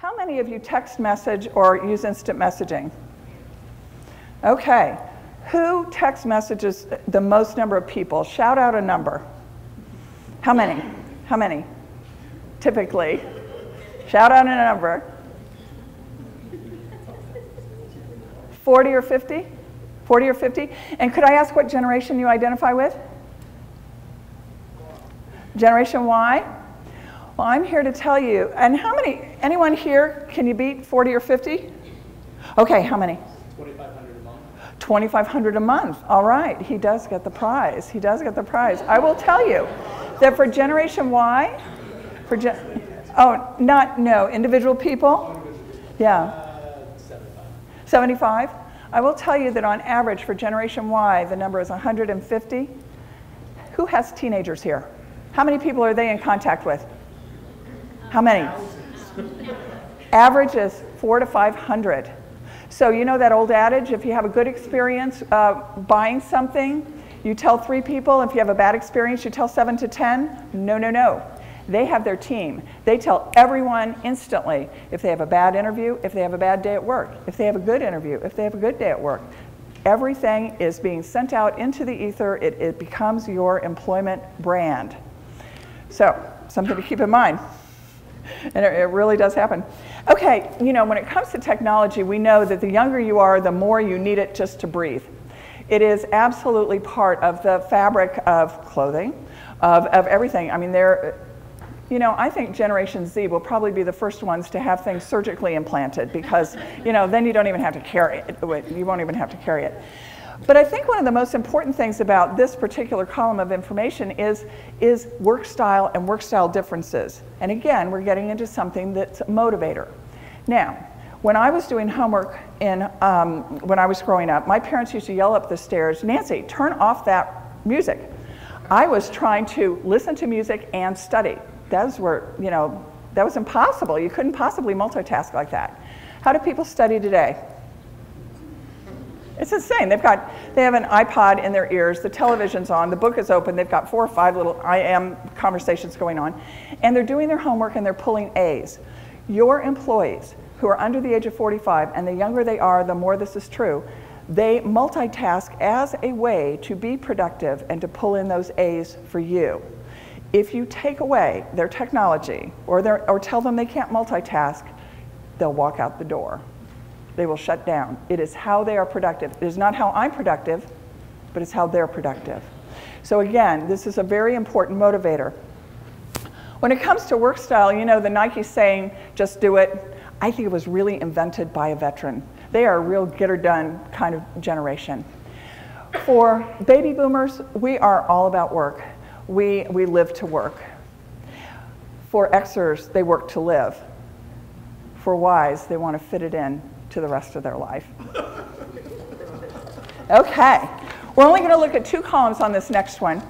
How many of you text message or use instant messaging? Okay. Who text messages the most number of people? Shout out a number. How many? How many? Typically. Shout out a number. 40 or 50? 40 or 50? And could I ask what generation you identify with? Generation Y? Well, I'm here to tell you. And how many, anyone here, can you beat 40 or 50? Okay, how many? 2,500 a month. 2,500 a month. All right, he does get the prize. He does get the prize. I will tell you that for Generation Y, no, individual people? Yeah. 75. 75? I will tell you that on average for Generation Y, the number is 150. Who has teenagers here? How many people are they in contact with? How many? Average is 400 to 500. So you know that old adage, if you have a good experience buying something, you tell 3 people. If you have a bad experience, you tell 7 to 10. No, no, no. They have their team. They tell everyone instantly if they have a bad interview, if they have a bad day at work, if they have a good interview, if they have a good day at work. Everything is being sent out into the ether. It becomes your employment brand. So, something to keep in mind. And it really does happen. Okay, you know, when it comes to technology, we know that the younger you are, the more you need it just to breathe. It is absolutely part of the fabric of clothing, of everything. I mean, you know, I think Generation Z will probably be the first ones to have things surgically implanted because, you know, then you don't even have to carry it. You won't even have to carry it. But I think one of the most important things about this particular column of information is work style and work style differences. And again, we're getting into something that's a motivator. Now, when I was doing homework when I was growing up, my parents used to yell up the stairs, "Nancy, turn off that music." I was trying to listen to music and study. Those were, you know, that was impossible. You couldn't possibly multitask like that. How do people study today? It's insane. They have an iPod in their ears, the television's on, the book is open, they've got 4 or 5 little I am conversations going on, and they're doing their homework and they're pulling A's. Your employees who are under the age of 45, and the younger they are, the more this is true, they multitask as a way to be productive and to pull in those A's for you. If you take away their technology or tell them they can't multitask, they'll walk out the door. They will shut down. It is how they are productive. It is not how I'm productive, but it's how they're productive. So again, this is a very important motivator. When it comes to work style, you know the Nike saying, "Just do it." I think it was really invented by a veteran. They are a real get-her-done kind of generation. For baby boomers, we are all about work. We live to work. For Xers, they work to live. For Ys, they want to fit it in to the rest of their life. Okay, we're only going to look at 2 columns on this next one.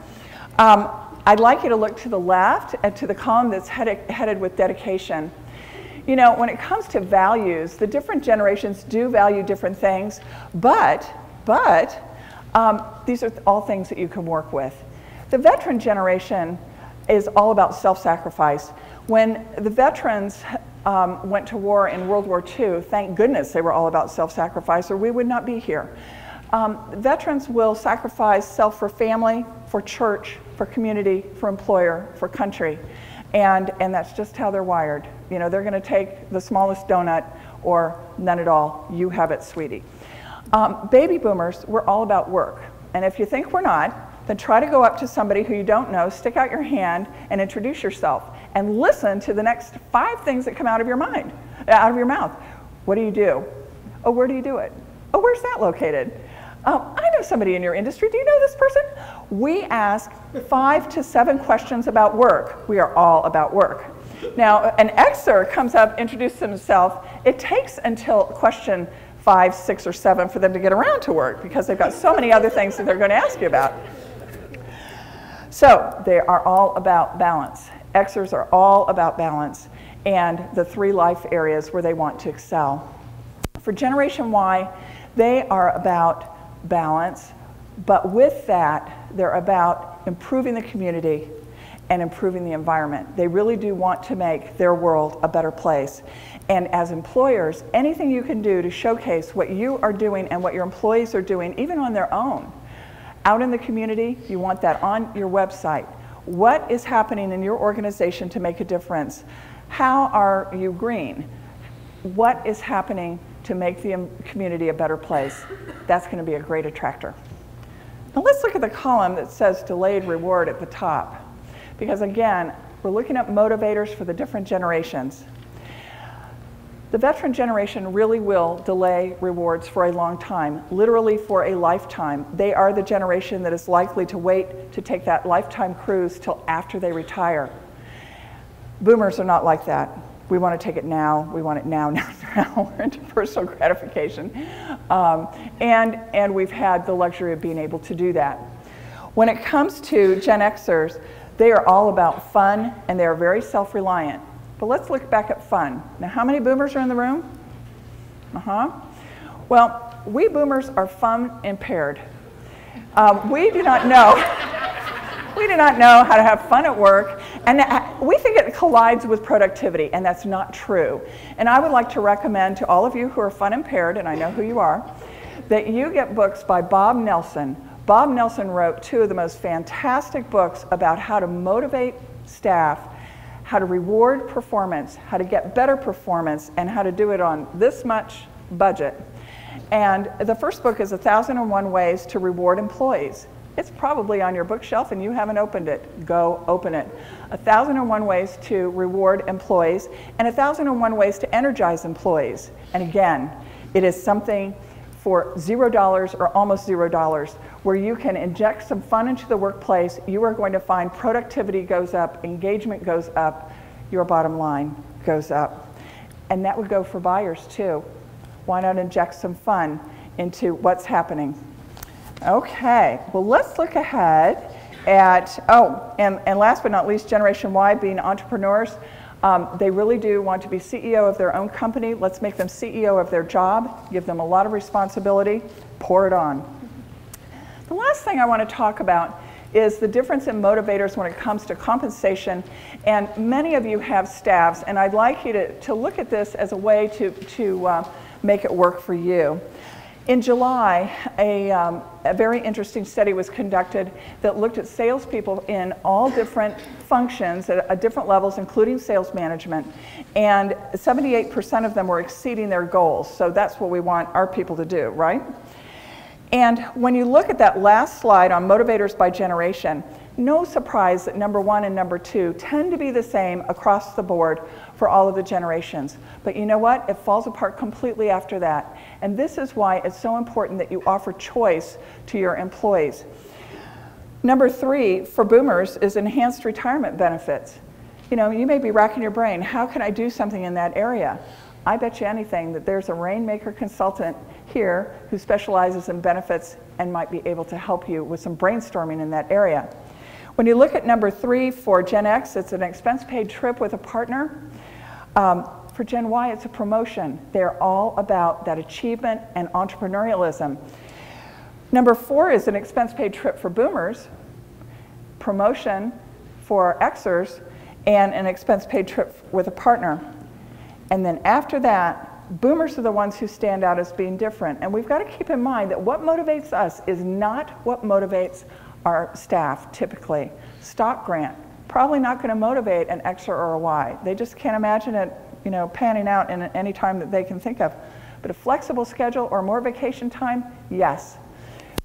I'd like you to look to the left and to the column that's headed with dedication. You know, when it comes to values, the different generations do value different things, but these are all things that you can work with. The veteran generation is all about self-sacrifice. When the veterans went to war in World War II, thank goodness they were all about self-sacrifice, or we would not be here. Veterans will sacrifice self for family, for church, for community, for employer, for country. And that's just how they're wired. You know, they're going to take the smallest donut or none at all. You have it, sweetie. Baby boomers, we're all about work. And if you think we're not, then try to go up to somebody who you don't know, stick out your hand, and introduce yourself. And listen to the next 5 things that come out of your mind, out of your mouth. What do you do? Oh, where do you do it? Oh, where's that located? I know somebody in your industry. Do you know this person? We ask 5 to 7 questions about work. We are all about work. Now, an Xer comes up, introduces himself. It takes until question 5, 6, or 7 for them to get around to work because they've got so many other things that they're going to ask you about. So they are all about balance. Xers are all about balance and the 3 life areas where they want to excel. For Generation Y, they are about balance, but with that, they're about improving the community and improving the environment. They really do want to make their world a better place. And as employers, anything you can do to showcase what you are doing and what your employees are doing, even on their own, out in the community, you want that on your website. What is happening in your organization to make a difference? How are you green? What is happening to make the community a better place? That's going to be a great attractor. Now let's look at the column that says delayed reward at the top. Because again, we're looking at motivators for the different generations. The veteran generation really will delay rewards for a long time, literally for a lifetime. They are the generation that is likely to wait to take that lifetime cruise till after they retire. Boomers are not like that. We want to take it now. We want it now. We're into personal gratification. And we've had the luxury of being able to do that. When it comes to Gen Xers, they are all about fun and they are very self-reliant. But let's look back at fun. Now, how many boomers are in the room? Well, we boomers are fun impaired. We do not know. We do not know how to have fun at work, and we think it collides with productivity, and that's not true. And I would like to recommend to all of you who are fun impaired, and I know who you are, that you get books by Bob Nelson. Bob Nelson wrote 2 of the most fantastic books about how to motivate staff, how to reward performance, how to get better performance, and how to do it on this much budget. And the first book is 1,001 Ways to Reward Employees. It's probably on your bookshelf and you haven't opened it. Go open it. 1,001 Ways to Reward Employees and 1,001 Ways to Energize Employees. And again, it is something for $0 or almost $0 where you can inject some fun into the workplace. You are going to find productivity goes up, engagement goes up, your bottom line goes up. And that would go for buyers too. Why not inject some fun into what's happening? Okay, well let's look ahead at, and last but not least, Generation Y being entrepreneurs. They really do want to be CEO of their own company. Let's make them CEO of their job, give them a lot of responsibility, pour it on. The last thing I want to talk about is the difference in motivators when it comes to compensation. And many of you have staffs, and I'd like you to look at this as a way to make it work for you. In July, a very interesting study was conducted that looked at salespeople in all different functions at different levels, including sales management, and 78% of them were exceeding their goals. So that's what we want our people to do, right? And when you look at that last slide on motivators by generation, no surprise that number 1 and number 2 tend to be the same across the board for all of the generations. But you know what? It falls apart completely after that. And this is why it's so important that you offer choice to your employees. Number 3 for boomers is enhanced retirement benefits. You know, you may be racking your brain, how can I do something in that area? I bet you anything that there's a Rainmaker consultant here who specializes in benefits and might be able to help you with some brainstorming in that area. When you look at number 3 for Gen X, it's an expense-paid trip with a partner. For Gen Y, it's a promotion. They're all about that achievement and entrepreneurialism. Number 4 is an expense-paid trip for boomers, promotion for Xers, and an expense-paid trip with a partner. And then after that, boomers are the ones who stand out as being different. And we've got to keep in mind that what motivates us is not what motivates our staff typically. Stock grant, probably not going to motivate an Xer or a Y. They just can't imagine it, you know, panning out in any time that they can think of. But a flexible schedule or more vacation time, yes.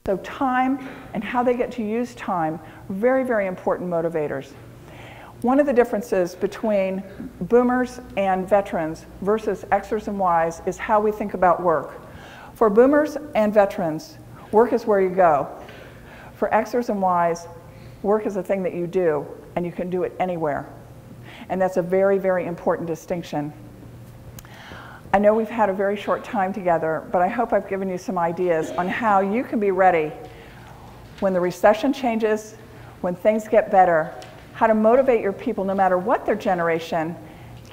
So time and how they get to use time, very, very important motivators. One of the differences between boomers and veterans versus Xers and Ys is how we think about work. For boomers and veterans, work is where you go. For Xers and Ys, work is a thing that you do, and you can do it anywhere. And that's a very, very important distinction. I know we've had a very short time together, but I hope I've given you some ideas on how you can be ready when the recession changes, when things get better, how to motivate your people no matter what their generation,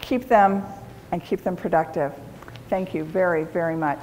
keep them and keep them productive. Thank you very, very much.